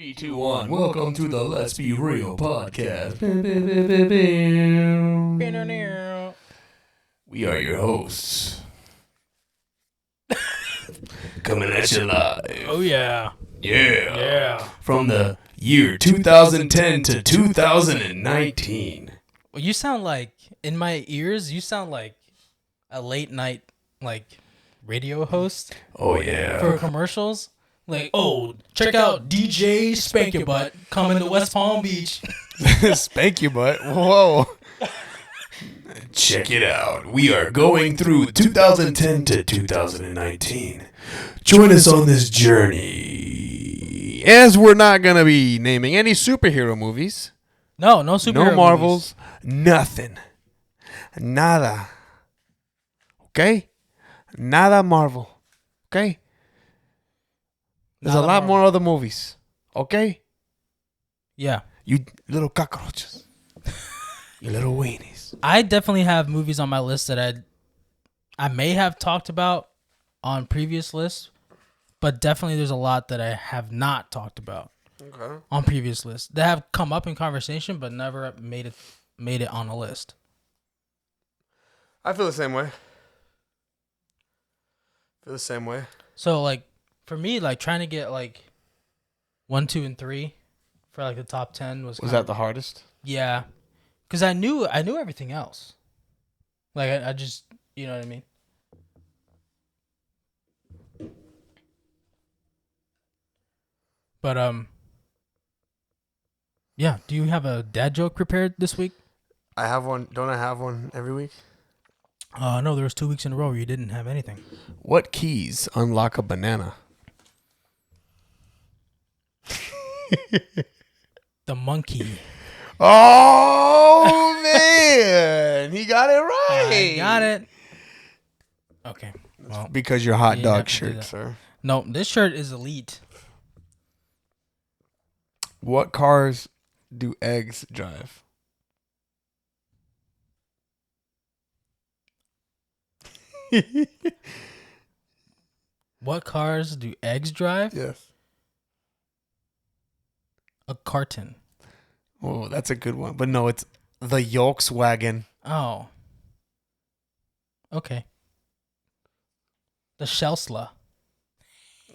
Three, two, one. Welcome to the Let's Be Real podcast. We are your hosts. Coming at you live. Oh, yeah. Yeah. Yeah. From the year 2010 to 2019. Well, you sound like, in my ears, you sound like a late night, radio host Oh, yeah. for commercials. Like, oh, check out DJ Spank Your Butt coming to West Palm Beach. Spank you butt. Whoa. Check it out. We are going through 2010 to 2019. Join us on this journey. As we're not going to be naming any superhero movies. No superhero No Marvels. Nothing. Nada. Okay? Nada Marvel. Okay? There's Nada a lot Marvel. more other movies. Okay? Yeah. You little cockroaches. You little weenies. I definitely have movies on my list that I may have talked about on previous lists, but definitely there's a lot that I have not talked about on previous lists that have come up in conversation but never made it on a list. I feel the same way. So for me, trying to get 1, 2, and 3 for the top 10 was Was that the hardest? yeah, because I knew everything else. I just, you know what I mean. But yeah. Do you have a dad joke prepared this week? I have one. Don't I have one every week? No, there was 2 weeks in a row where you didn't have anything. What keys unlock a banana? The monkey. Oh, man. He got it right. I got it. Okay. Well, Because your hot You dog have to do shirt, that. sir. no, this shirt is elite. What cars do eggs drive? What cars do eggs drive? Yes. A carton. Oh, that's a good one. But no, it's the Volkswagen. Oh. Okay. The Shelsla.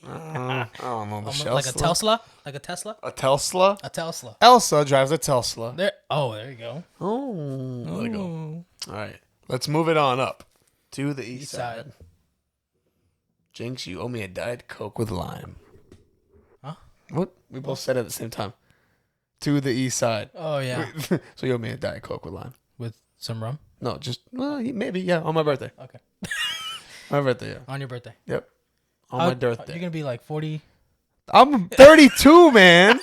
I don't know. The Like a Tesla. Tesla? Like a Tesla? A Tesla? A Tesla. Elsa drives a Tesla. There. Oh, there you go. Oh. There you go. Ooh. All right. Let's move it on up to the east East side. side. Jinx, you owe me a Diet Coke with lime. Huh? What? We both said it at the same time. To the east side. Oh, yeah. So you owe me a Diet Coke with lime. With some rum? No, just, well, maybe, yeah, on my birthday. Okay. My birthday, yeah. On your birthday. Yep. On my birthday. You're going to be 40. I'm 32, man.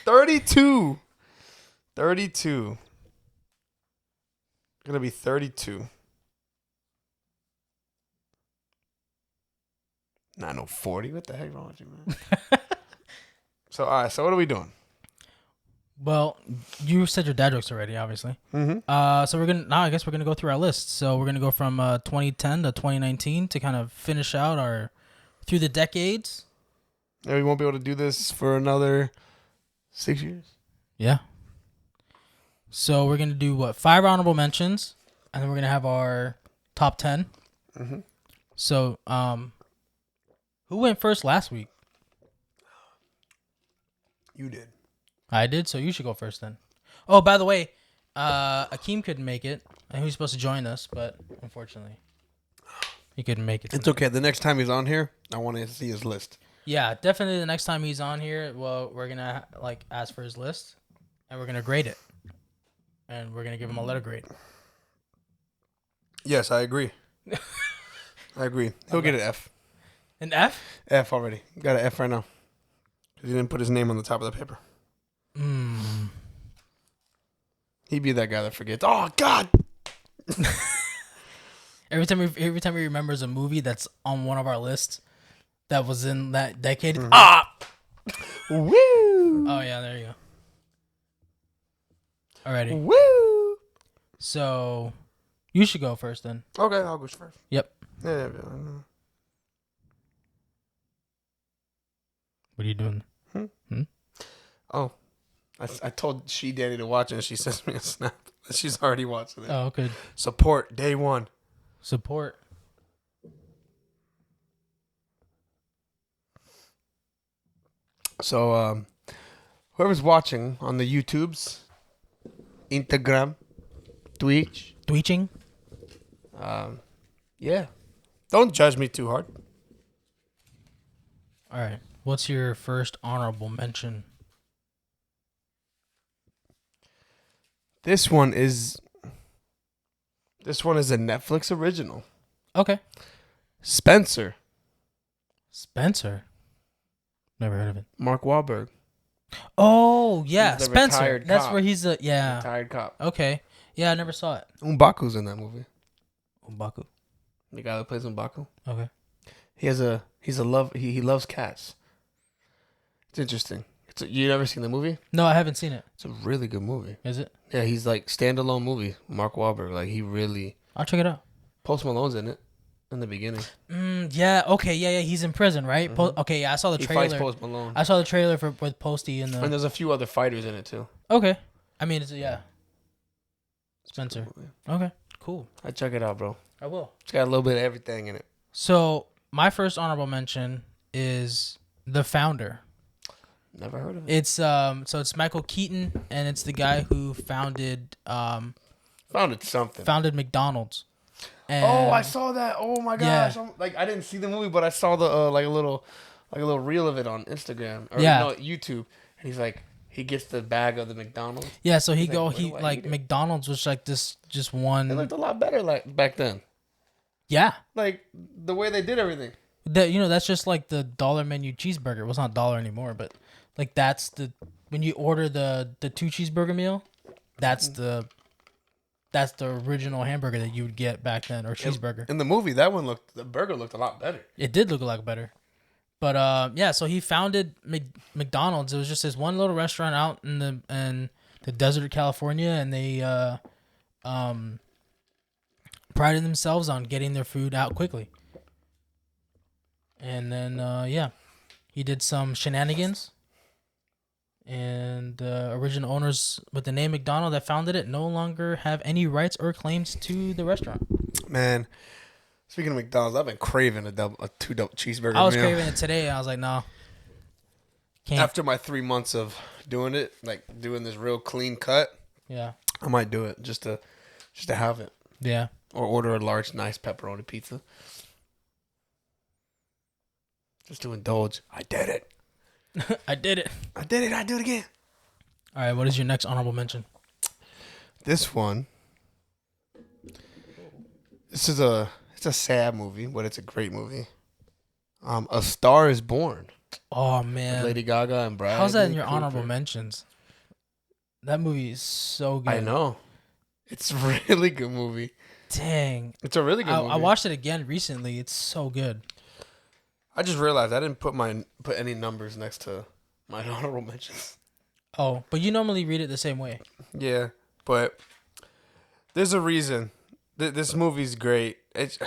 32. 32. Gonna be 32. Not no 40. What the heck wrong with you, man? So, all right. So, what are we doing? Well, you said your dad jokes already, obviously. Mm-hmm. So I guess we're gonna go through our list. So we're gonna go from 2010 to 2019 to kind of finish out our through the decades. And we won't be able to do this for another 6 years. Yeah. So we're gonna do 5 honorable mentions, and then we're gonna have our top 10. Mm-hmm. So who went first last week? You did. I did. So you should go first then. Oh, by the way, Akeem couldn't make it, and he was supposed to join us, but unfortunately, he couldn't make it. It's okay. The next time he's on here, I want to see his list. Yeah, definitely. The next time he's on here, well, we're gonna ask for his list, and we're gonna grade it, and we're gonna give him a letter grade. Yes, I agree. I agree. He'll get an F. An F? F already. Got an F right now. 'Cause he didn't put his name on the top of the paper. He'd be that guy that forgets. Oh God! Every time he remembers a movie that's on one of our lists that was in that decade. Mm-hmm. Ah! Woo! Oh yeah, there you go. Alrighty. Woo! So you should go first then. Okay, I'll go first. Yep. Yeah. What are you doing? Oh, I told Danny to watch it, and she sends me a snap. She's already watching it. Oh, good. Support day one. Support. So, whoever's watching on the YouTubes, Instagram, Twitch, Twitching. yeah, don't judge me too hard. All right. What's your first honorable mention? This one is a Netflix original. Okay. Spencer. Spencer. Never heard of it. Mark Wahlberg. Oh, yeah. He's the Spencer. retired That's cop. where he's a, yeah. Retired cop. Okay. Yeah, I never saw it. M'Baku's in that movie. M'Baku. The guy that plays M'Baku. Okay. He loves cats. It's interesting. You never seen the movie? No, I haven't seen it. It's a really good movie. Is it? Yeah, he's like standalone movie. Mark Wahlberg, like he really. I'll check it out. Post Malone's in it in the beginning. Yeah. Okay. Yeah. He's in prison, right? Mm-hmm. Okay. Yeah, I saw the He trailer. fights Post Malone. I saw the trailer with Posty in the. And there's a few other fighters in it too. Okay. I mean, yeah. Spencer. Okay. Cool. I check it out, bro. I will. It's got a little bit of everything in it. So my first honorable mention is The Founder. Never heard of it. It's it's Michael Keaton, and it's the guy who founded something. McDonald's. And I saw that. Oh my gosh! Yeah. I didn't see the movie, but I saw the like a little reel of it on Instagram or YouTube, and he's like he gets the bag of the McDonald's. Yeah, so He's like, McDonald's was like this just one. It looked a lot better like back then. Yeah. Like the way they did everything. That's just like the dollar menu cheeseburger. Well, it's not dollar anymore, but like that's when you order the 2 cheeseburger meal, that's the original hamburger that you would get back then, or cheeseburger. In the movie, the burger looked a lot better. It did look a lot better. But yeah, so he founded McDonald's. It was just this one little restaurant out in the desert of California, and they prided themselves on getting their food out quickly. And then he did some shenanigans, and the original owners with the name McDonald that founded it no longer have any rights or claims to the restaurant. Man, speaking of McDonald's, I've been craving a 2 double cheeseburger I was meal. craving it today, and I was like, no. Can't. After my 3 months of doing it, like doing this real clean cut, Yeah. I might do it just to have it. Yeah. Or order a large, nice pepperoni pizza. Just to indulge. I did it. I did it. I did it. I do it again. All right, what is your next honorable mention? This one. It's a sad movie, but it's a great movie. A Star is Born. Oh man, Lady Gaga and Bradley how's that in your Cooper. honorable mentions? That movie is so good. I know. It's a really good movie. Dang, It's a really good movie. I watched it again recently. It's so good. I just realized I didn't put any numbers next to my honorable mentions. Oh, but you normally read it the same way. Yeah, but there's a reason. This movie's great. It's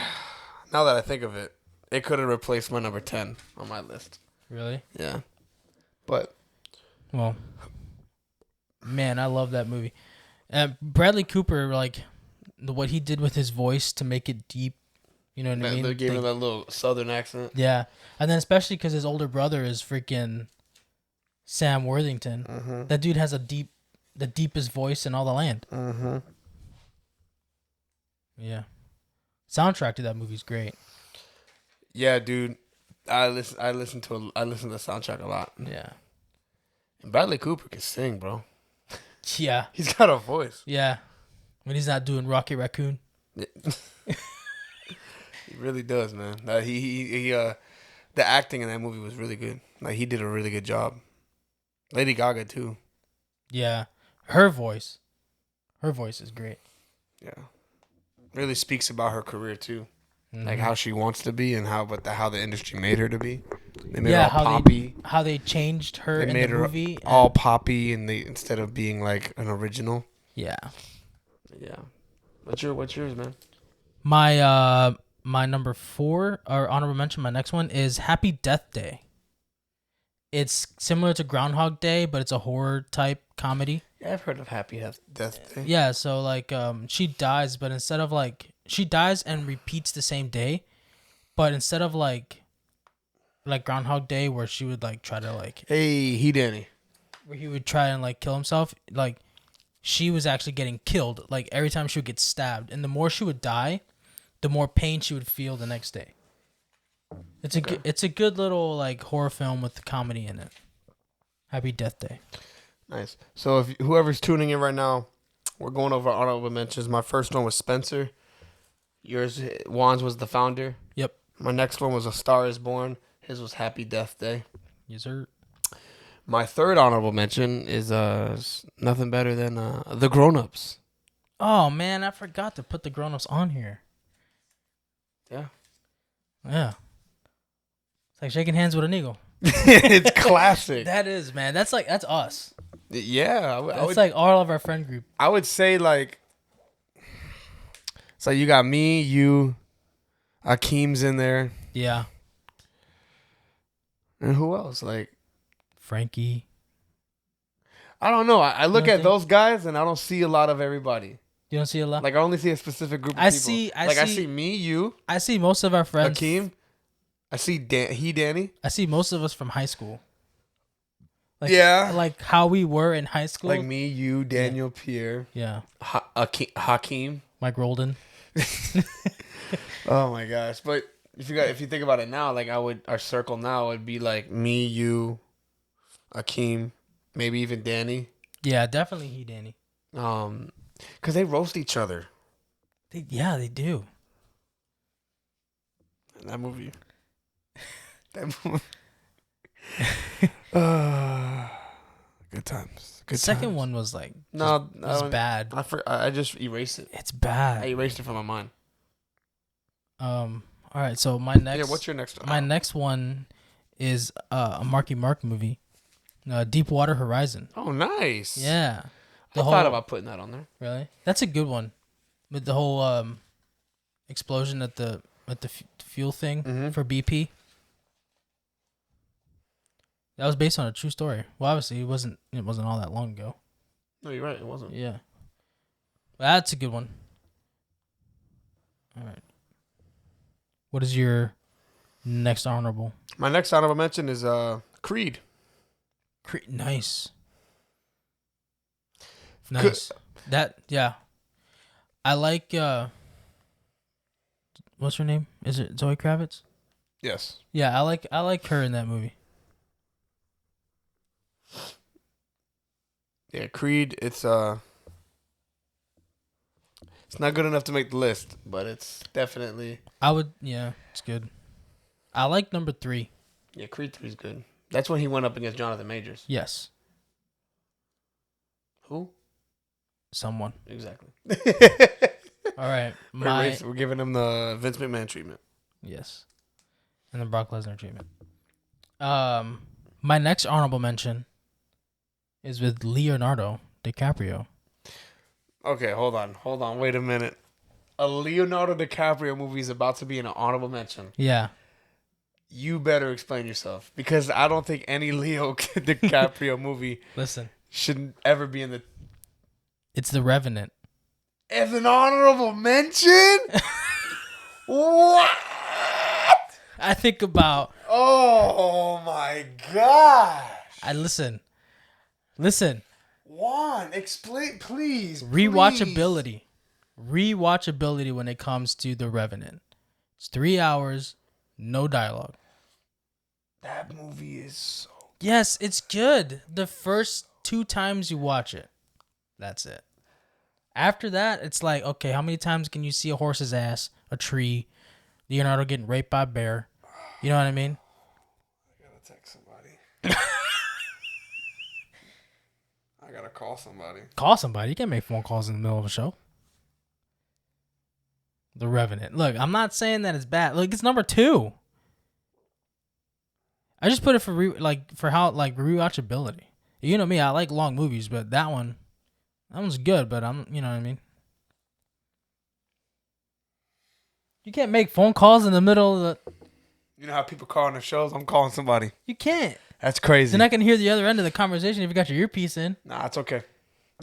now that I think of it, it could have replaced my number 10 on my list. Really? Yeah, but Well, man, I love that movie. Bradley Cooper, like what he did with his voice to make it deep. You know what I mean? they gave him that little southern accent. Yeah, and then especially because his older brother is freaking Sam Worthington. Mm-hmm. That dude has the deepest voice in all the land. Mm-hmm. Yeah, soundtrack to that movie's great. Yeah, dude. I listen to the soundtrack a lot. Yeah, And Bradley Cooper can sing, bro. yeah, He's got a voice. yeah. When he's not doing Rocket Raccoon. He really does, man. The acting in that movie was really good. Like he did a really good job. Lady Gaga too. Yeah, her voice is great. Yeah, really speaks about her career too, Mm-hmm. like how she wants to be and how the industry made her to be. They made Yeah, her all how poppy. How they changed her They in made the her movie. all poppy, and instead of being like an original. Yeah. Yeah. What's yours, man? My number 4 or honorable mention. My next one is Happy Death Day. It's similar to Groundhog Day, but it's a horror type comedy. Yeah, I've heard of Happy Death Day. Yeah, so like she dies, but instead of like she dies and repeats the same day, but instead of like Groundhog Day where she would like try to like Hey, he Danny. where he would try and like kill himself, like she was actually getting killed like every time she would get stabbed, and the more she would die, the more pain she would feel the next day. It's a good little like horror film with the comedy in it. Happy Death Day. Nice. So if whoever's tuning in right now, we're going over honorable mentions. My first one was Spencer. Yours, Juan's was The Founder. Yep. My next one was A Star Is Born. His was Happy Death Day. Yes, sir. My third honorable mention is nothing better than The Grown Ups. Oh man, I forgot to put The Grown Ups on here. Yeah. Yeah. It's like shaking hands with an eagle. It's classic. That is, man. That's us. Yeah, That's like all of our friend group. I would say like, so you got me, you, Akeem's in there, Yeah. and who else? Like, Frankie. I don't know. I look You don't at think- those guys and I don't see a lot of everybody. You don't see a lot? Like I only see a specific group of I people. see- I I see- see me, you, I see most of our friends. Akeem. I see Danny. I see most of us from high school. Like, Yeah. Like how we were in high school. Like me, you, Daniel, Pierre, Yeah. Hakeem. Mike Roldan. Oh my gosh! But if you think about it now, like our circle now would be like me, you, Akeem, maybe even Danny. Yeah, definitely he Danny. Because they roast each other. They do. In that movie. Good times. The second one was like No, was bad. I just erased it. It's I bad. erased it from my mind. All right, so my next Yeah, what's your next one? my next one is a Marky Mark movie. Deepwater Horizon. Oh, nice. Yeah. I thought about putting that on there. Really? That's a good one. With the whole explosion at the fuel thing Mhm. for BP. That was based on a true story. Well, obviously it wasn't all that long ago. No, you're right. It wasn't. Yeah. That's a good one. All right. What is your next honorable? My next honorable mention is Creed. Nice. Nice. Yeah. I like what's her name? Is it Zoe Kravitz? Yes. Yeah, I like her in that movie. Yeah, Creed. It's not good enough to make the list, but it's definitely. It's good. I like number 3. Yeah, Creed 3 is good. That's when he went up against Jonathan Majors. Yes. Who? Someone. Exactly. All right. We're giving him the Vince McMahon treatment. Yes. And the Brock Lesnar treatment. My next honorable mention is with Leonardo DiCaprio. Okay, hold on. Wait a minute. A Leonardo DiCaprio movie is about to be an honorable mention. Yeah. You better explain yourself, because I don't think any Leo DiCaprio movie Listen. should ever be in the. It's The Revenant. As an honorable mention? What? I think about Oh my gosh. listen. Juan, explain, please. Rewatchability. Rewatchability when it comes to The Revenant. It's 3 hours, no dialogue. That movie is so. Yes, it's good. The first 2 times you watch it, that's it. After that, it's like, okay, how many times can you see a horse's ass, a tree, Leonardo getting raped by a bear? You know what I mean? I gotta text somebody. I gotta call somebody. Call somebody. You can't make phone calls in the middle of a show. The Revenant. Look, I'm not saying that it's bad. Look, it's number 2. I just put it for rewatchability. You know me, I like long movies, but that one's good, but you know what I mean? You can't make phone calls in the middle of the... You know how people call on the shows? I'm calling somebody. You can't. That's crazy. Then I can hear the other end of the conversation if you got your earpiece in. Nah, it's okay.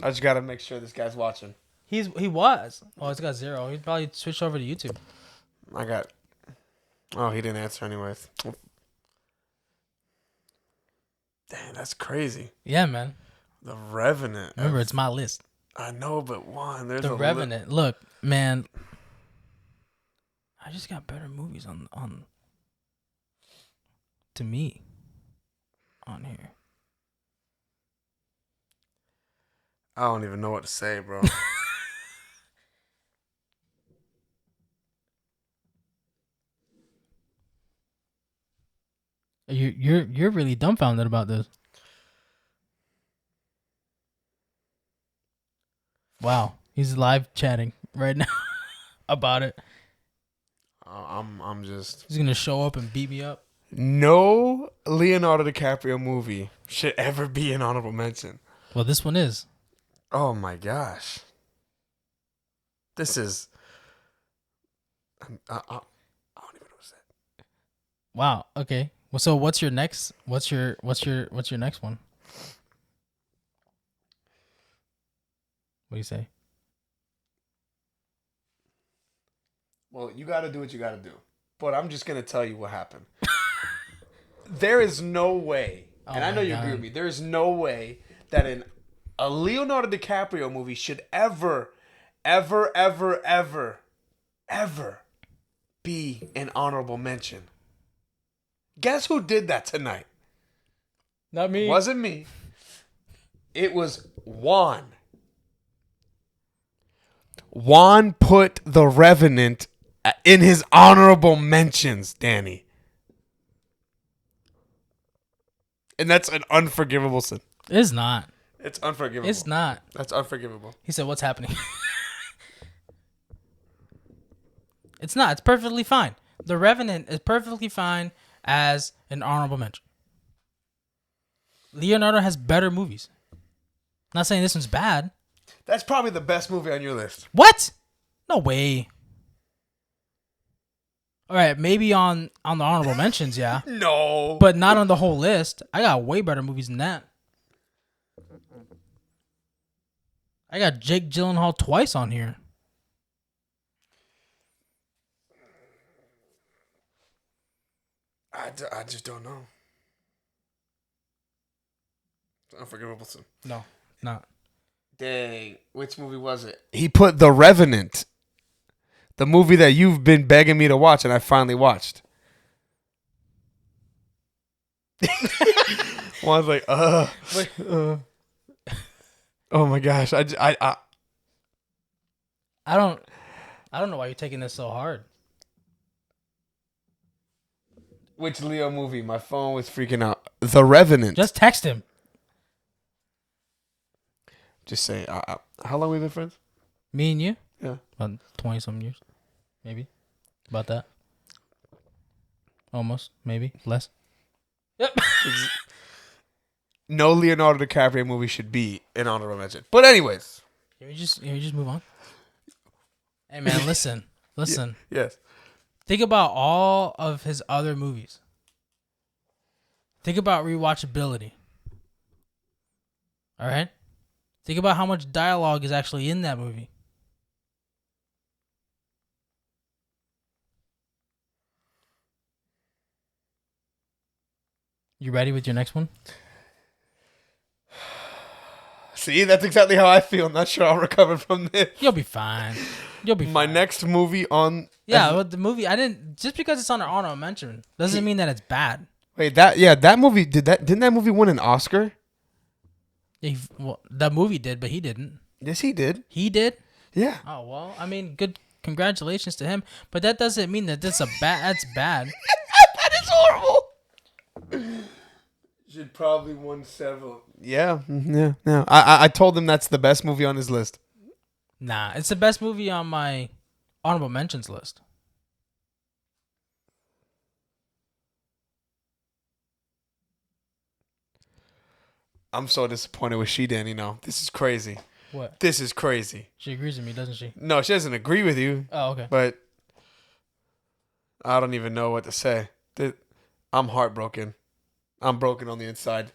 I just gotta make sure this guy's watching. He was. Oh, it's got 0. He probably switched over to YouTube. I got. Oh, he didn't answer anyways. Dang, that's crazy. Yeah, man. The Revenant. Remember, it's my list. I know, but Juan, there's The Revenant. Look, man. I just got better movies on to me on here. I don't even know what to say, bro. You're really dumbfounded about this. Wow, he's live chatting right now about it. I'm just. He's gonna show up and beat me up. No Leonardo DiCaprio movie should ever be an honorable mention. Well, this one is. Oh my gosh. This is. I don't even know what to say. Wow. Okay. Well, so what's your next? What's your next one? What do you say? Well, you got to do what you got to do. But I'm just going to tell you what happened. There is no way, and I know you agree with me, there is no way that a Leonardo DiCaprio movie should ever be an honorable mention. Guess who did that tonight? Not me. Wasn't me. It was Juan. Juan put The Revenant in his honorable mentions, Danny. And that's an unforgivable sin. It's not. It's unforgivable. It's not. That's unforgivable. He said, "What's happening?" It's not. It's perfectly fine. The Revenant is perfectly fine as an honorable mention. Leonardo has better movies. Not saying this one's bad. That's probably the best movie on your list. What? No way. All right, maybe on the honorable mentions, yeah. No. But not on the whole list. I got way better movies than that. I got Jake Gyllenhaal twice on here. I just don't know. It's unforgivable sin. No, not. Dang. Which movie was it? He put The Revenant. The movie that you've been begging me to watch and I finally watched. Juan's like, Oh my gosh. I don't know why you're taking this so hard. Which Leo movie? My phone was freaking out. The Revenant. Just text him. Just say, how long we been friends? Me and you? Yeah. About 20-some years. Maybe. About that. Almost. Maybe. Less. Yep. No Leonardo DiCaprio movie should be an honorable mention. But anyways. Can we just move on? Hey, man, listen. Listen. Yes. Think about all of his other movies. Think about rewatchability. All right? Think about how much dialogue is actually in that movie. You ready with your next one? See, that's exactly how I feel. I'm not sure I'll recover from this. You'll be fine. You'll be My fine. next movie on... Yeah, but the movie, just because it's on our honorable mention doesn't mean that it's bad. Wait, that movie, didn't that movie win an Oscar? Well, the movie did, but he didn't. Yes, he did. He did? Yeah. Oh, well, I mean, good congratulations to him, but that doesn't mean that that's bad. That is horrible. Should probably won several. Yeah. I told him that's the best movie on his list. Nah, it's the best movie on my honorable mentions list. I'm so disappointed with she, Danny. No, this is crazy. What? This is crazy. She agrees with me, doesn't she? No, she doesn't agree with you. Oh, okay. But I don't even know what to say. I'm heartbroken. I'm broken on the inside.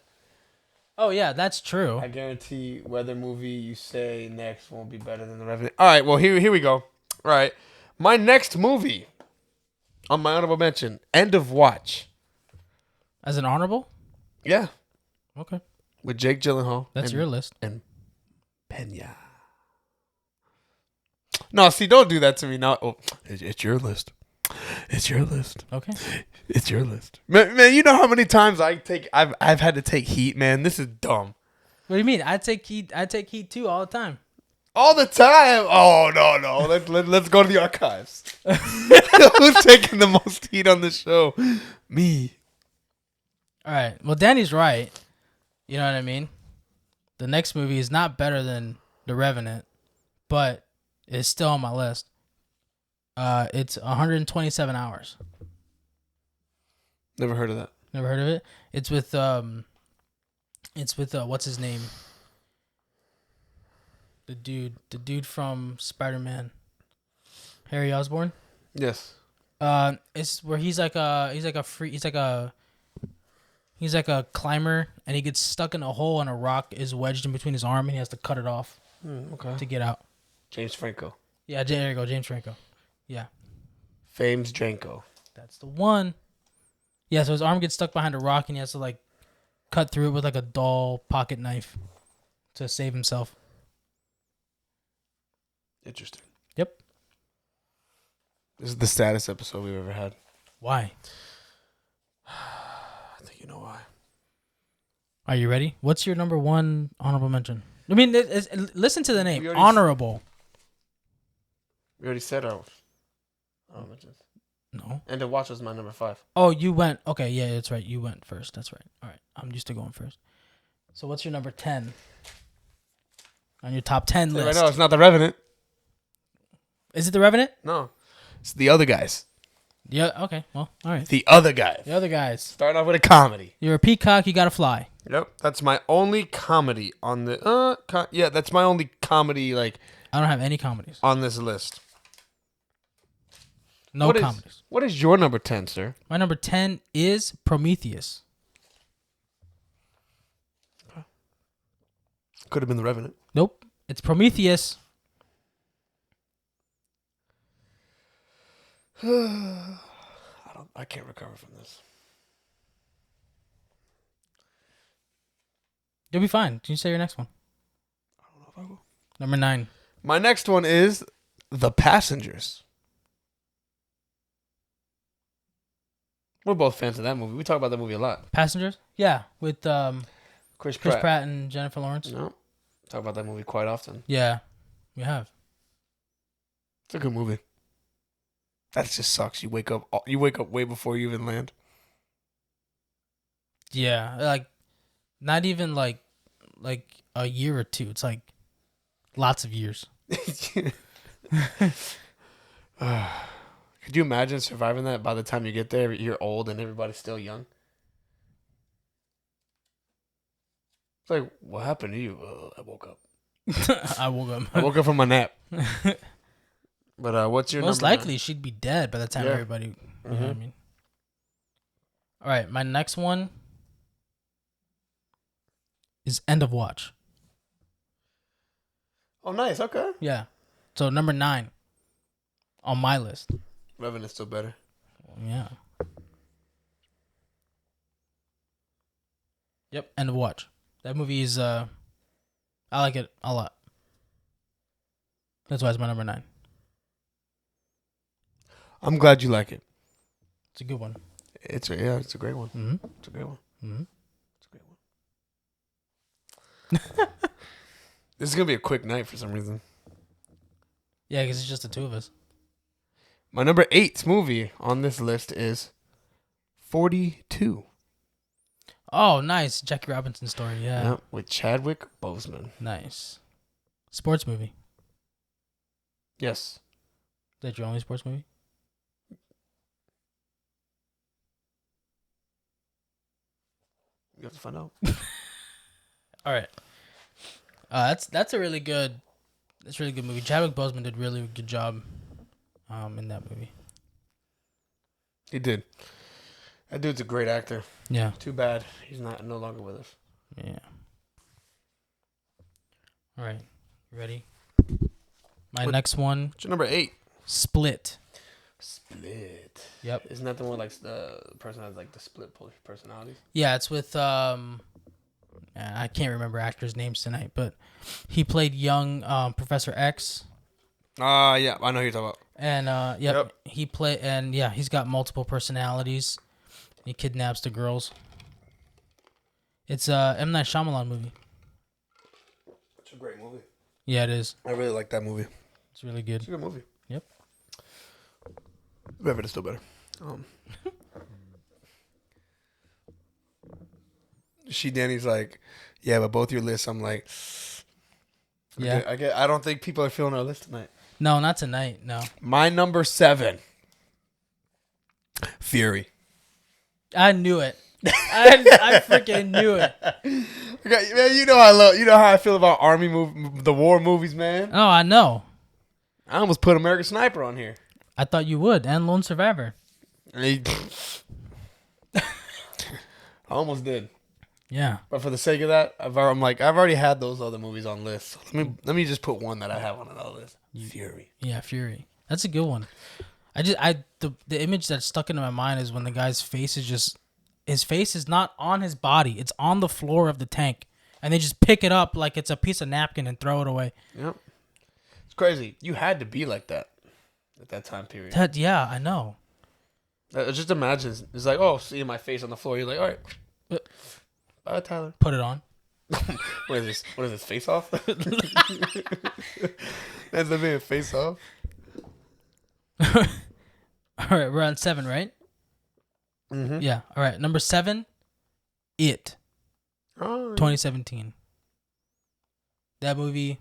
Oh yeah, that's true. I guarantee whether movie you say next won't be better than The Revenant. All right, well here we go. All right, my next movie on my honorable mention, End of Watch. As an honorable? Yeah, Okay. with Jake Gyllenhaal. That's your list. And Pena. No, see, don't do that to me now. Oh, it's your list. It's your list. Okay. It's your list. Man, you know how many times I've had to take heat, man. This is dumb. What do you mean? I take heat too all the time. All the time. Oh no. Let's go to the archives. Who's taking the most heat on the show? Me. All right. Well, Danny's right. You know what I mean? The next movie is not better than The Revenant, but it's still on my list. It's 127 hours. Never heard of that. Never heard of it? It's with what's his name? The dude from Spider-Man. Harry Osborn? Yes. It's where he's like a climber, and he gets stuck in a hole and a rock is wedged in between his arm and he has to cut it off to get out. James Franco. Yeah, there you go, James Franco. Yeah. Fames Dranko. That's the one. Yeah, so his arm gets stuck behind a rock and he has to like cut through it with like a dull pocket knife to save himself. Interesting. Yep. This is the saddest episode we've ever had. Why? I think you know why. Are you ready? What's your number one honorable mention? I mean, listen to the name. We already Honorable. We already said our mentions. No. End of Watch was my number 5. Oh, you went. Okay, yeah, that's right. You went first. That's right. All right. I'm used to going first. So what's your number 10 on your top 10 list? Right now, it's not The Revenant. Is it The Revenant? No. It's The Other Guys. Yeah. Okay. Well, all right. The Other Guys. The other guys. Starting off with a comedy. You're a peacock. You gotta fly. Yep. That's my only comedy on the... yeah, that's my only comedy, like... I don't have any comedies. On this list. No comedies. What is your number 10, sir? My number 10 is Prometheus. Could have been The Revenant. Nope. It's Prometheus. I can't recover from this. You'll be fine. Can you say your next one? I don't know if I will. Number 9. My next one is The Passengers. We're both fans of that movie. We talk about that movie a lot. Passengers? Yeah, with Chris Pratt and Jennifer Lawrence. No, talk about that movie quite often. Yeah, we have. It's a good movie. That just sucks. You wake up way before you even land. Yeah, like not even like a year or two. It's like lots of years. Could you imagine surviving that? By the time you get there, you're old and everybody's still young. It's like, what happened to you? I woke up. I woke up. I woke up from my nap. But what's your most number likely 9? she'd be dead by the time everybody. You know what I mean? All right, my next one is End of Watch. Oh, nice. Okay. Yeah, so number 9 on my list. Revenant's still better. Yeah. Yep, End of Watch. That movie is I like it a lot. That's why it's my number 9. I'm glad you like it. It's a good one. It's a great one. Mm-hmm. It's a great one. Mm-hmm. It's a great one. This is gonna be a quick night for some reason. Yeah, because it's just the two of us. My number 8 movie on this list is 42. Oh, nice. Jackie Robinson story, yeah. Yep, with Chadwick Boseman. Nice. Sports movie. Yes. Is that your only sports movie? You have to find out. All right. That's a really good movie. Chadwick Boseman did really good job in that movie. He did. That dude's a great actor. Yeah. Too bad he's no longer with us. Yeah. All right. You ready? My next one. What's your number 8? Split. Split. Yep. Isn't that the one like the person has like the split personalities? Yeah, it's with I can't remember actors' names tonight, but he played young Professor X. Yeah, I know who you're talking about. And he's got multiple personalities. He kidnaps the girls. It's a M. Night Shyamalan movie. It's a great movie. Yeah, it is. I really like that movie. It's really good. It's a good movie. Yep. Revenant is still better. Danny's like, yeah, but both your lists. I'm like, yeah. I don't think people are feeling our list tonight. No, not tonight. No. My number 7. Fury. I knew it. I freaking knew it. Okay, man, you know how I feel about the war movies, man. Oh, I know. I almost put American Sniper on here. I thought you would, and Lone Survivor. I almost did. Yeah. But for the sake of that, I've already had those other movies on lists. So let me just put one that I have on another list. Fury. Yeah, Fury. That's a good one. The image that stuck into my mind is when the guy's face is his face is not on his body. It's on the floor of the tank. And they just pick it up like it's a piece of napkin and throw it away. Yep. It's crazy. You had to be like that at that time period. Yeah, I know. Just imagine. It's like, oh, seeing my face on the floor. You're like, all right. Bye, Tyler. Put it on. What is this? What is this? Face Off? That's the being Face Off. All right, we're on 7, right? Mm-hmm. Yeah. All right, number 7, It. Oh, 2017. That movie.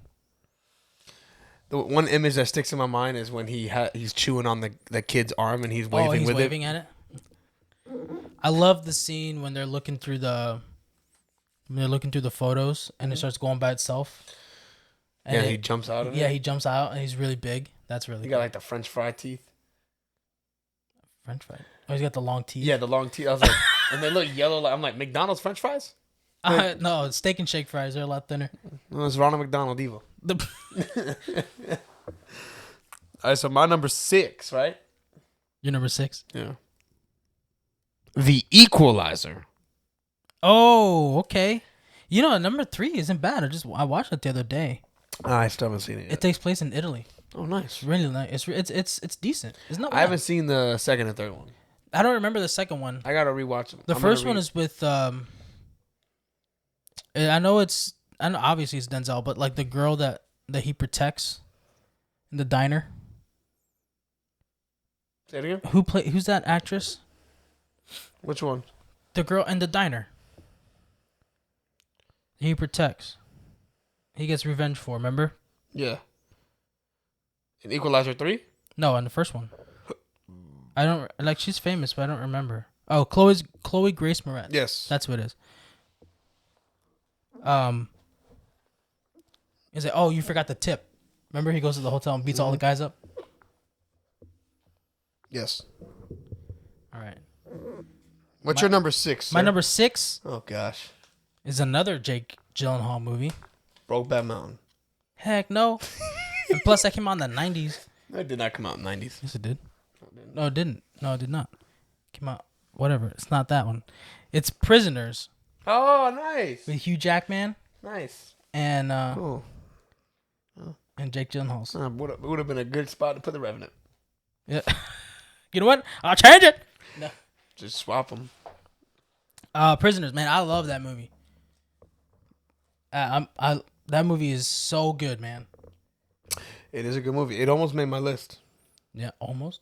The one image that sticks in my mind is when he's chewing on the kid's arm and he's waving with waving it. at it. I love the scene when they're looking through the photos and it starts going by itself. And he jumps out of it. Yeah, he jumps out and he's really big. That's really He cool. got like the French fry teeth. French fry. Oh, he's got the long teeth. Yeah, the long teeth. I was like, and they look yellow. I'm like, McDonald's French fries? No, Steak and Shake fries. They're a lot thinner. No, it's Ronald McDonald evil. All right, so my number 6, right? You're number 6? Yeah. The Equalizer. Oh, okay. You know, number 3 isn't bad. I watched it the other day. I still haven't seen it yet. It takes place in Italy. Oh, nice. It's really nice. It's decent. It's not. I haven't seen the second and third one. I don't remember the second one. I gotta rewatch them. The first one is with I know obviously it's Denzel, but like the girl that he protects in the diner. Say it again. Who's that actress? Which one? The girl in the diner. He protects. He gets revenge for, remember? Yeah. In Equalizer 3? No, in the first one. I don't like. She's famous, but I don't remember. Oh, Chloe Grace Moretz. Yes. That's what it is. Is it? Oh, you forgot the tip. Remember, he goes to the hotel and beats all the guys up. Yes. All right. What's your number 6? My sir? number 6 Oh gosh. is another Jake Gyllenhaal movie. Brokeback Mountain. Heck no. And plus, that came out in the 90s. That did not come out in the 90s. Yes, it did. No, it didn't. No, it did not. Came out. Whatever. It's not that one. It's Prisoners Oh, nice. with Hugh Jackman Nice. and Cool. and Jake Gyllenhaal. Would have been a good spot to put the Revenant. Yeah. You know what? I'll change it. No. Just swap them. Prisoners, man, I love that movie. That movie is so good, man. It is a good movie. It almost made my list. Yeah, almost.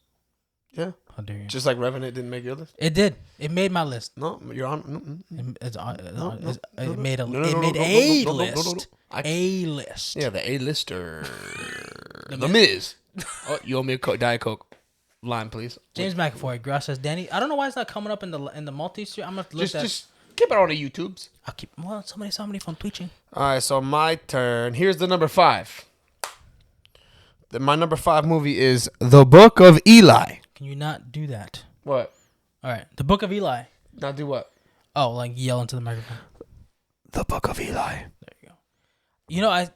Yeah. How dare you? Just like Revenant didn't make your list. It did. It made my list. No, you're on. It made a list. A list. Yeah, the A-lister. The Miz. Oh, you owe me a Diet Coke. Line, please. James McAvoy, gracias, Danny. I don't know why it's not coming up in the multi-stream. I'm gonna have to look at. Just keep it on the YouTubes. I'll keep. Well, somebody saw me from twitching. All right, so my turn. Here's the number 5. My number 5 movie is The Book of Eli. Can you not do that? What? All right. The Book of Eli. Now do what? Oh, like yell into the microphone. The Book of Eli. There you go. You know,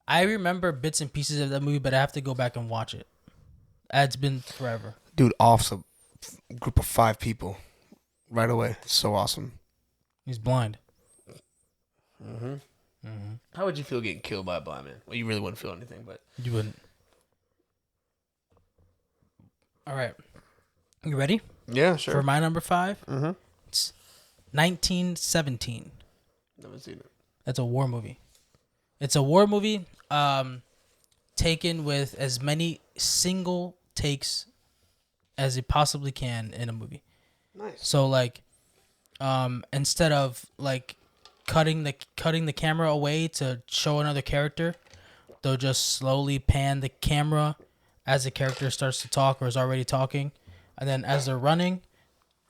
I remember bits and pieces of that movie, but I have to go back and watch it. It's been forever. Dude, awesome. Group of 5 people. Right away. So awesome. He's blind. Mm-hmm. How would you feel getting killed by a blind man? Well, you really wouldn't feel anything, but... You wouldn't. All right. You ready? Yeah, sure. For my number 5? Mm-hmm. It's 1917. Never seen it. That's a war movie. It's a war movie taken with as many single takes as it possibly can in a movie. Nice. So like instead of like cutting the camera away to show another character, they'll just slowly pan the camera as the character starts to talk or is already talking, and then as they're running,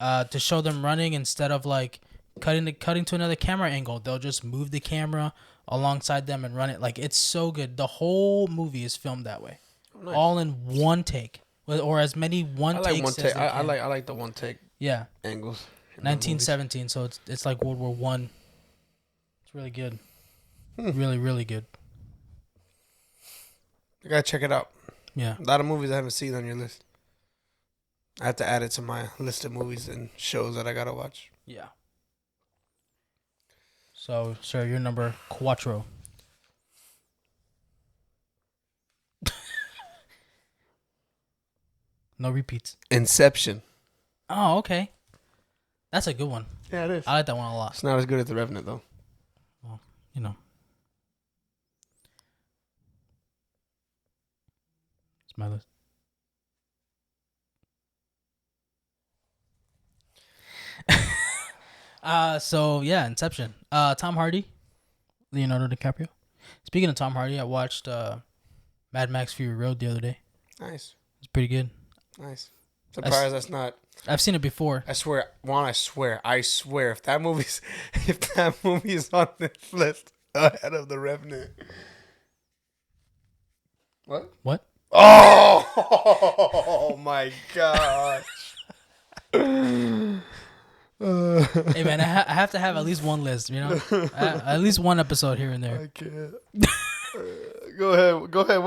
to show them running, instead of like cutting to another camera angle, they'll just move the camera alongside them and run it. Like, it's so good. The whole movie is filmed that way. Oh, nice. All in one take, or as many takes as I like the one take. Yeah. Angles. 1917. So it's like World War One. It's really good. Really, really good. I gotta check it out. Yeah. A lot of movies I haven't seen on your list. I have to add it to my list of movies and shows that I gotta watch. Yeah. So, sir, your number cuatro. No repeats. Inception. Oh, okay. That's a good one. Yeah, it is. I like that one a lot. It's not as good as The Revenant, though. Well, you know. It's my list. So yeah, Inception. Tom Hardy, Leonardo DiCaprio. Speaking of Tom Hardy, I watched Mad Max Fury Road the other day. Nice. It's pretty good. Nice. Surprised that's not. I've seen it before. I swear, Juan. I swear. If that movie is on this list ahead of The Revenant. What? Oh my gosh. Hey man, I have to have at least one list, you know, at least one episode here and there. I can't. Go ahead. Go ahead.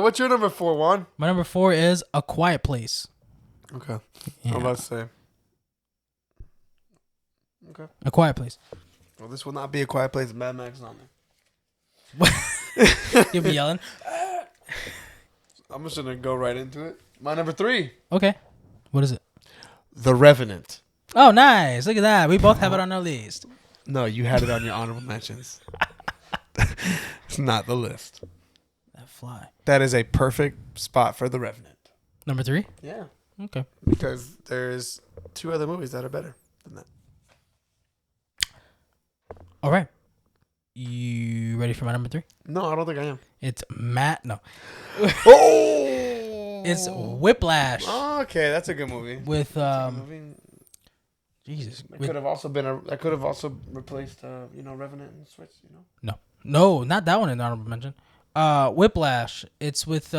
What's your number 4, Juan? My number 4 is A Quiet Place. Okay. Yeah. I'm about to say. Okay. A Quiet Place. Well, this will not be A Quiet Place. Mad Max is on there. You'll be yelling. I'm just gonna go right into it. My number 3. Okay. What is it? The Revenant. Oh, nice. Look at that. We both have it on our list. No, you had it on your honorable mentions. It's not the list. That fly. That is a perfect spot for The Revenant. Number 3? Yeah. Okay. Because there's 2 other movies that are better than that. All right. You ready for my number 3? No, I don't think I am. It's Matt. No. Oh! It's Whiplash. Oh, okay, that's a good movie. With Jesus. That could have also been that could have also replaced Revenant and Switch, No, not that one in the honorable mention. Whiplash. It's with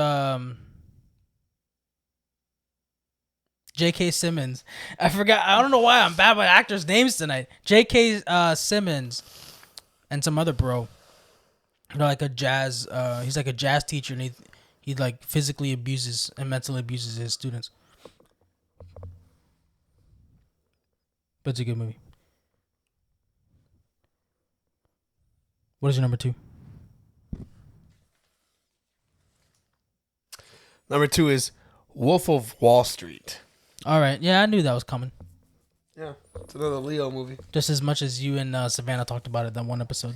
J.K. Simmons. I forgot. I don't know why I'm bad with actors' names tonight. J.K. Simmons and some other bro. You know, like a jazz. He's like a jazz teacher, and he like physically abuses and mentally abuses his students. But it's a good movie. What is your number 2? Number 2 is Wolf of Wall Street. All right. Yeah, I knew that was coming. Yeah, it's another Leo movie. Just as much as you and Savannah talked about it that one episode.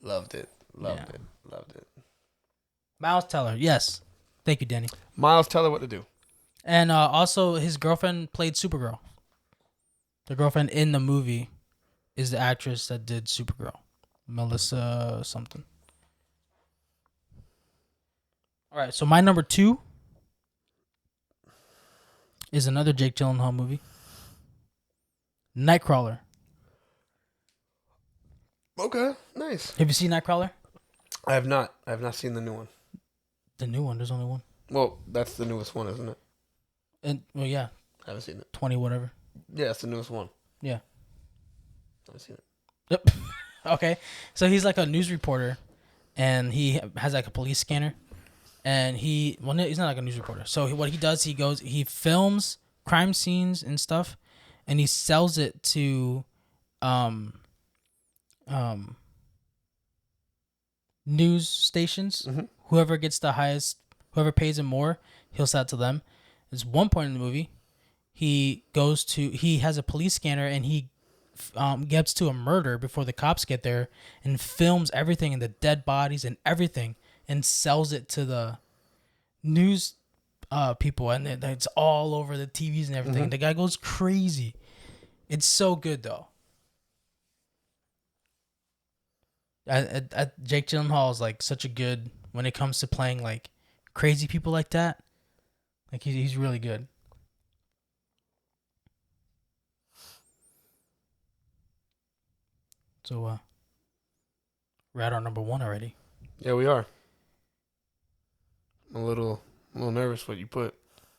Loved it. Loved it. Miles Teller. Yes. Thank you, Danny. Miles Teller, what to do. And also, his girlfriend played Supergirl. The girlfriend in the movie is the actress that did Supergirl. Melissa something. All right, so my number 2 is another Jake Gyllenhaal movie. Nightcrawler. Okay, nice. Have you seen Nightcrawler? I have not. I have not seen the new one. The new one. There's only one. Well, that's the newest one, isn't it? And well, yeah. I haven't seen it. 20 whatever. Yeah, it's the newest one. Yeah. I've seen it. Yep. Okay. So he's like a news reporter, and he has like a police scanner, and he's not like a news reporter. So what he does, he films crime scenes and stuff, and he sells it to, news stations. Mm-hmm. Whoever gets the highest, whoever pays him more, he'll sell it to them. There's one point in the movie, he has a police scanner, and he gets to a murder before the cops get there, and films everything and the dead bodies and everything, and sells it to the news people, and it's all over the TVs and everything. Mm-hmm. The guy goes crazy. It's so good though. Jake Gyllenhaal is like such a good when it comes to playing like crazy people like that. Like he's really good. So we're at our number 1 already. Yeah, we are. I'm a little nervous what you put.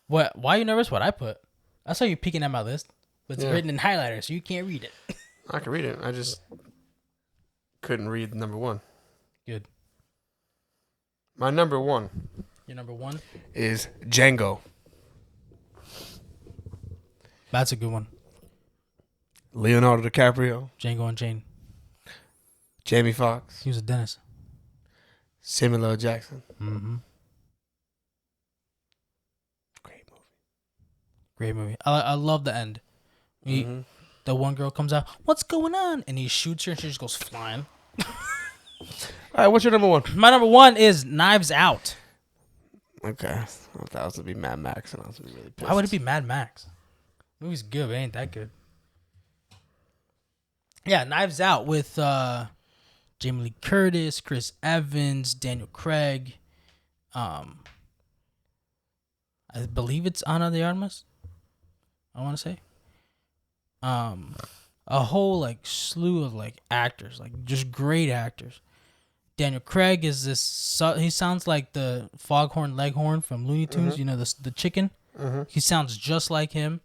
What? Why are you nervous? What I put? I saw you peeking at my list, but it's Yeah. written in highlighter, so you can't read it. I can read it. I just couldn't read number 1. Good. My number 1 Your number 1? is Django. That's a good one. Leonardo DiCaprio, Django Unchained. Jamie Foxx, He was a dentist. Samuel L. Jackson. Mm-hmm. Great movie. Great movie. I love the end. Mm-hmm. The one girl comes out, what's going on? And he shoots her and she just goes flying. All right, what's your number 1? My number 1 is Knives Out. Okay. I thought that was going to be Mad Max, and I was going to be really pissed. Why would it be Mad Max? The movie's good, but it ain't that good. Yeah, Knives Out with Jamie Lee Curtis, Chris Evans, Daniel Craig. I believe it's Ana de Armas. I want to say. A whole like slew of like actors, like just great actors. Daniel Craig is this. He sounds like the Foghorn Leghorn from Looney Tunes. Mm-hmm. You know the chicken. Mm-hmm. He sounds just like him,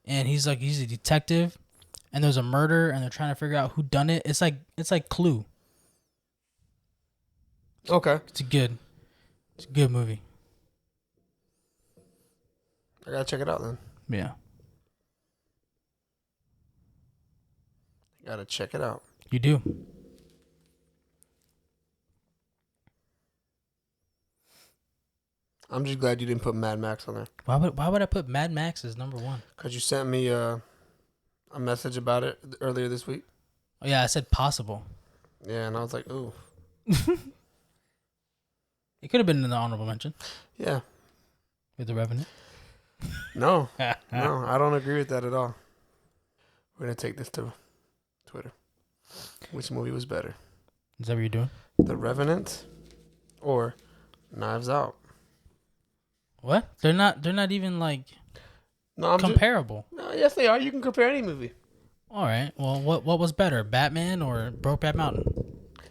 and he's a detective, and there's a murder, and they're trying to figure out who done it. It's like Clue. Okay. It's a good movie. I got to check it out then. Yeah, Got to check it out. you do. I'm just glad you didn't put Mad Max on there. Why would I put Mad Max as number 1? Because you sent me a message about it earlier this week. Oh yeah, I said possible. Yeah, and I was like, ooh. It could have been in the honorable mention Yeah. with The Revenant. No. No, I don't agree with that at all. We're going to take this to Twitter. Which movie was better? Is that what you're doing? The Revenant or Knives Out? What? They're not even like No, I'm comparable. No, yes, they are. You can compare any movie. All right. Well, what was better, Batman or Brokeback Mountain?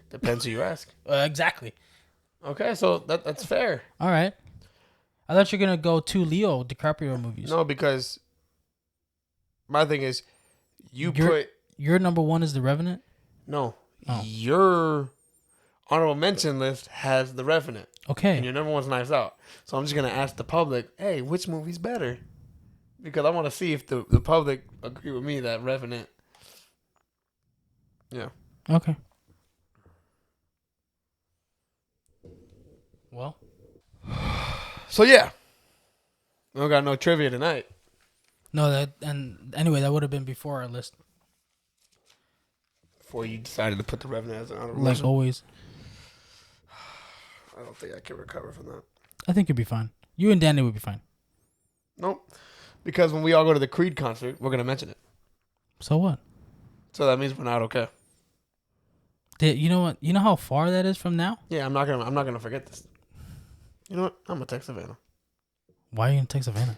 Depends who you ask. Exactly. Okay, so that's fair. All right. I thought you were gonna go 2 Leo DiCaprio movies. No, because my thing is, Your number 1 is The Revenant. No. Oh. Your honorable mention list has The Revenant. Okay. And your number 1's Knives Out. So I'm just going to ask the public, hey, which movie's better? Because I want to see if the public agree with me that Revenant. Yeah. Okay. Well, So, yeah. We don't got no trivia tonight. no, that would have been before our list, Before you decided to put The Revenant as an honorable like mention. always. I don't think I can recover from that. I think you'd be fine. You and Danny would be fine. Nope. Because when we all go to the Creed concert, we're going to mention it. So what? So that means we're not okay. You know what? You know how far that is from now? Yeah, I'm not gonna forget this. You know what? I'm gonna text Savannah. Why are you gonna text Savannah?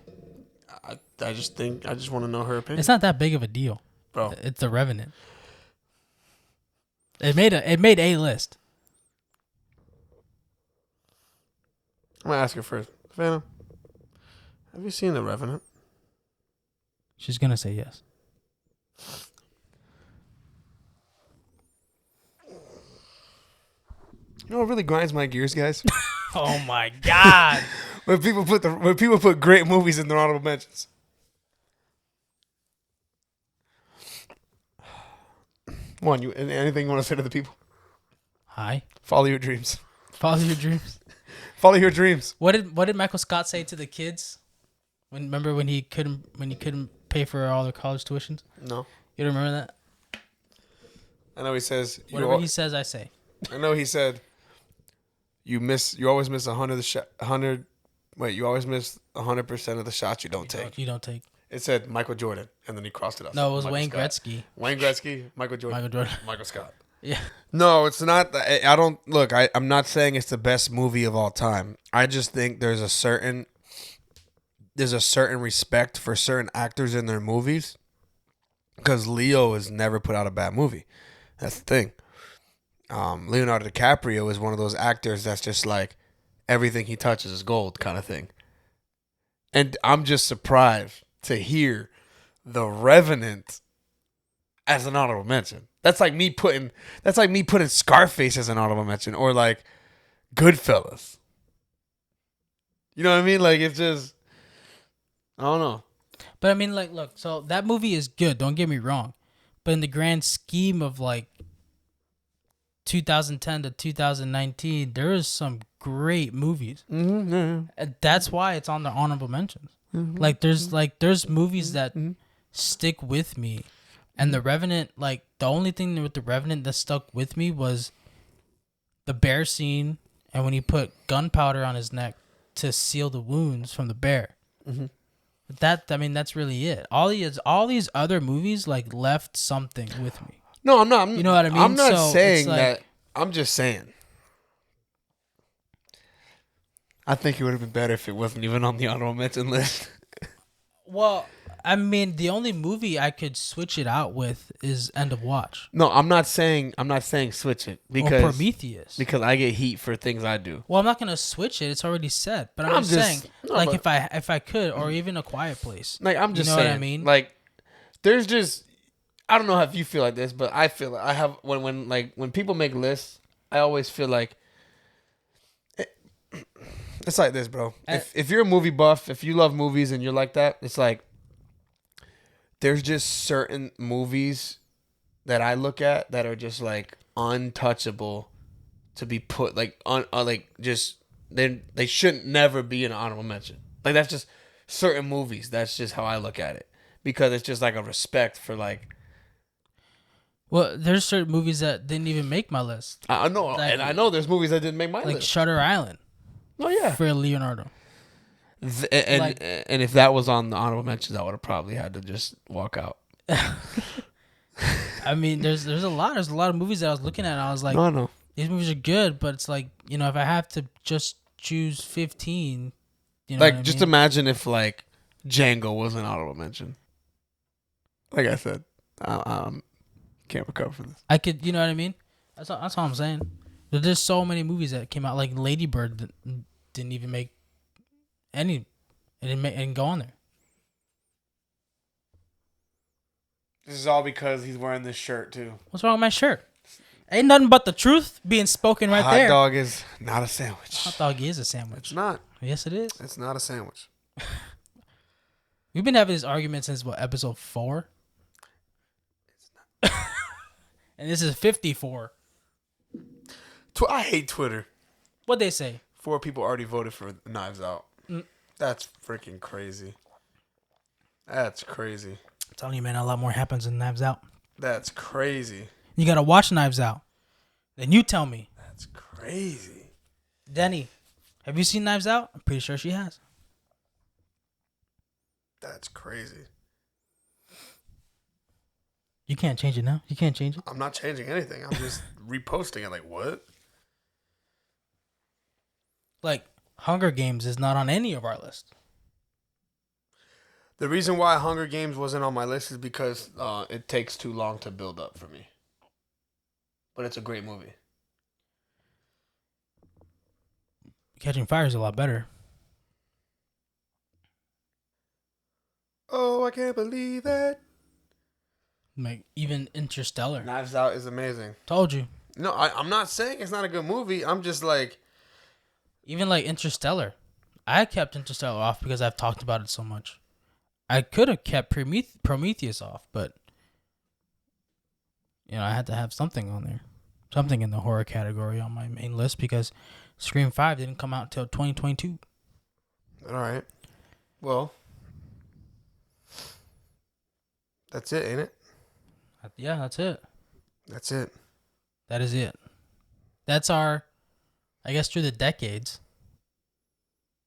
I just want to know her opinion. It's not that big of a deal, Bro. It's The Revenant. It made a list. I'm gonna ask her first. Savannah, have you seen The Revenant? She's gonna say yes. You know what really grinds my gears, guys? Oh my god! when people put great movies in their honorable mentions. One, anything you want to say to the people? Hi. Follow your dreams. Follow your dreams. Follow your dreams. What did Michael Scott say to the kids? Remember when he couldn't pay for all their college tuitions? No. You don't remember that? I know he says whatever he says, I say. I know he said you always miss 100. Wait, you always miss 100% of the shots you don't take. You don't take. It said Michael Jordan, and then he crossed it off. No, it was Michael Wayne Scott. Gretzky. Wayne Gretzky, Michael Jordan, Michael Scott. Yeah. No, it's not. I don't look. I'm not saying it's the best movie of all time. I just think there's a certain respect for certain actors in their movies, because Leo has never put out a bad movie. That's the thing. Leonardo DiCaprio is one of those actors that's just like everything he touches is gold kind of thing. And I'm just surprised to hear The Revenant as an honorable mention. That's like me putting Scarface as an honorable mention, or like Goodfellas. You know what I mean? Like, it's just, I don't know. But I mean, like, look, so that movie is good, don't get me wrong. But in the grand scheme of like 2010 to 2019, there is some great movies. Mm-hmm, yeah. And that's why it's on the honorable mentions. Mm-hmm. There's movies that stick with me. And The Revenant, like, the only thing with The Revenant that stuck with me was the bear scene and when he put gunpowder on his neck to seal the wounds from the bear. Mm-hmm. That's really it. All these other movies, like, left something with me. No, I'm not. You know what I mean? I'm not So saying like, that. I'm just saying. I think it would have been better if it wasn't even on the honorable mention list. Well, I mean, the only movie I could switch it out with is End of Watch. No, I'm not saying switch it because or Prometheus. Because I get heat for things I do. Well, I'm not gonna switch it. It's already said. But I'm just saying, if I could, or even A Quiet Place. Like, I'm just saying. What I mean? Like, there's just, I don't know if you feel like this, but I feel like I have when people make lists, I always feel like it's like this, bro. If you're a movie buff, if you love movies and you're like that, it's like there's just certain movies that I look at that are just like untouchable to be put like on like just they shouldn't never be an honorable mention. Like, that's just certain movies. That's just how I look at it, because it's just like a respect for like. Well, there's certain movies that didn't even make my list. I know, like, and I know there's movies that didn't make my list. Like Shutter Island. Oh yeah, for Leonardo. And if that was on the honorable mentions, I would have probably had to just walk out. I mean, there's a lot of movies that I was looking at and I was like, no, these movies are good, but it's like, you know, if I have to just choose 15, you know, like, just imagine if like Django was an honorable mention. Like I said, can't recover from this. I could, you know what I mean? That's all I'm saying. But there's so many movies that came out, like Lady Bird that didn't even make any, it didn't go on there. This is all because he's wearing this shirt too. What's wrong with my shirt? Ain't nothing but the truth being spoken right there. Hot dog is not a sandwich. Hot dog is a sandwich. It's not. Yes, it is. It's not a sandwich. We've been having this argument since episode 4? It's not. And this is 54. I hate Twitter. What'd they say? 4 people already voted for Knives Out. That's freaking crazy. That's crazy. I'm telling you, man, a lot more happens in Knives Out. That's crazy. You gotta watch Knives Out. Then you tell me. That's crazy. Denny, have you seen Knives Out? I'm pretty sure she has. That's crazy. You can't change it now. You can't change it. I'm not changing anything. I'm just reposting it. Like, what? Like, Hunger Games is not on any of our list. The reason why Hunger Games wasn't on my list is because it takes too long to build up for me. But it's a great movie. Catching Fire is a lot better. Oh, I can't believe it. Like, even Interstellar. Knives Out is amazing. Told you. No, I'm not saying it's not a good movie. I'm just like... Even like Interstellar. I kept Interstellar off because I've talked about it so much. I could have kept Prometheus off, but... I had to have something on there. Something in the horror category on my main list because Scream 5 didn't come out until 2022. All right. Well, that's it, ain't it? Yeah, that's it. That's it. That is it. That's our, I guess, through the decades.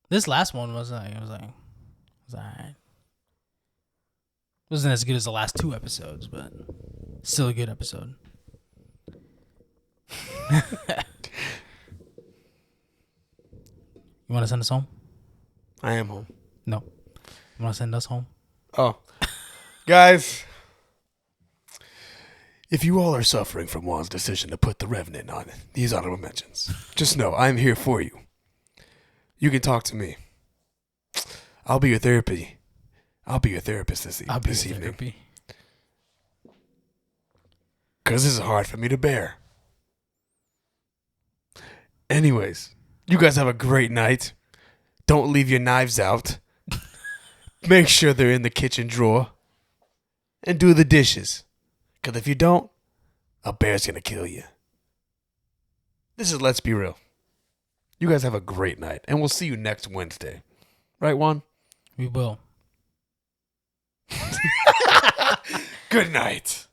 This last one was all right. Wasn't as good as the last 2 episodes, but still a good episode. You want to send us home? I am home. No. You want to send us home? Oh. Guys. If you all are suffering from Juan's decision to put The Revenant on these honorable mentions, just know I'm here for you. You can talk to me. I'll be your therapy. I'll be your therapist this evening. Therapy. Because this is hard for me to bear. Anyways, you guys have a great night. Don't leave your knives out. Make sure they're in the kitchen drawer. And do the dishes. Because if you don't, a bear's going to kill you. This is Let's Be Real. You guys have a great night. And we'll see you next Wednesday. Right, Juan? We will. Good night.